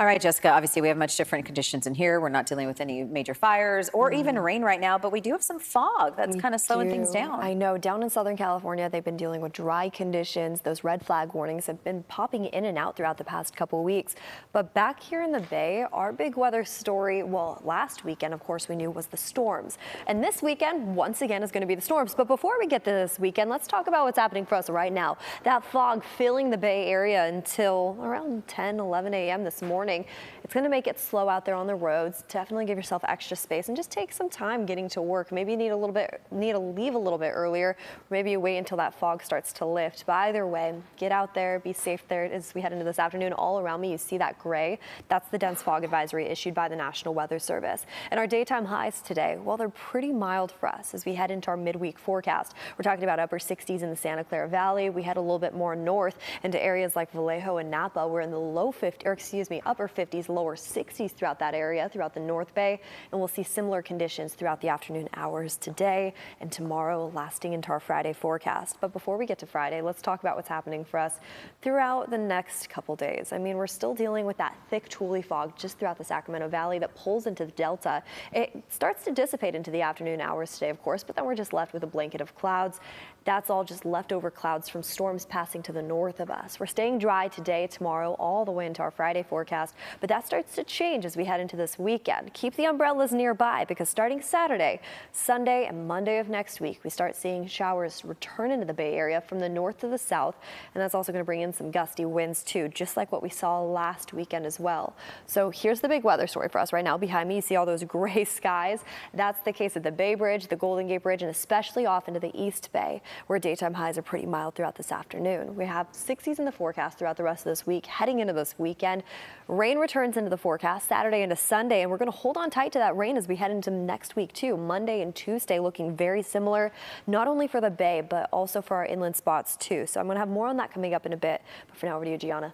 All right, Jessica, obviously we have much different conditions in here. We're not dealing with any major fires or even rain right now, but we do have some fog that's kind of slowing things down. I know down in Southern California, they've been dealing with dry conditions. Those red flag warnings have been popping in and out throughout the past couple weeks. But back here in the Bay, our big weather story, well, last weekend, of course, we knew was the storms. And this weekend, once again, is going to be the storms. But before we get to this weekend, let's talk about what's happening for us right now. That fog filling the Bay Area until around 10, 11 a.m. this morning. It's going to make it slow out there on the roads. Definitely give yourself extra space and just take some time getting to work. Maybe you need to leave a little bit earlier. Maybe you wait until that fog starts to lift. But either way, get out there, be safe there. As we head into this afternoon, all around me, you see that gray. That's the dense fog advisory issued by the National Weather Service. And our daytime highs today, well, they're pretty mild for us as we head into our midweek forecast. We're talking about upper 60s in the Santa Clara Valley. We head a little bit more north into areas like Vallejo and Napa. We're in the low 50s, or excuse me, upper 50s, lower 60s throughout that area, throughout the North Bay. And we'll see similar conditions throughout the afternoon hours today and tomorrow, lasting into our Friday forecast. But before we get to Friday, let's talk about what's happening for us throughout the next couple days. I mean, we're still dealing with that thick tule fog just throughout the Sacramento Valley that pulls into the Delta. It starts to dissipate into the afternoon hours today, of course, but then we're just left with a blanket of clouds. That's all just leftover clouds from storms passing to the north of us. We're staying dry today, tomorrow, all the way into our Friday forecast, but that starts to change as we head into this weekend. Keep the umbrellas nearby because starting Saturday, Sunday, and Monday of next week, we start seeing showers return into the Bay Area from the north to the south, and that's also going to bring in some gusty winds too, just like what we saw last weekend as well. So here's the big weather story for us right now. Behind me, you see all those gray skies. That's the case at the Bay Bridge, the Golden Gate Bridge, and especially off into the East Bay, where daytime highs are pretty mild throughout this afternoon. We have 60s in the forecast throughout the rest of this week. Heading into this weekend, rain returns into the forecast Saturday into Sunday, and we're going to hold on tight to that rain as we head into next week too. Monday and Tuesday looking very similar, not only for the Bay, but also for our inland spots too. So I'm going to have more on that coming up in a bit. But for now, over to you, Gianna.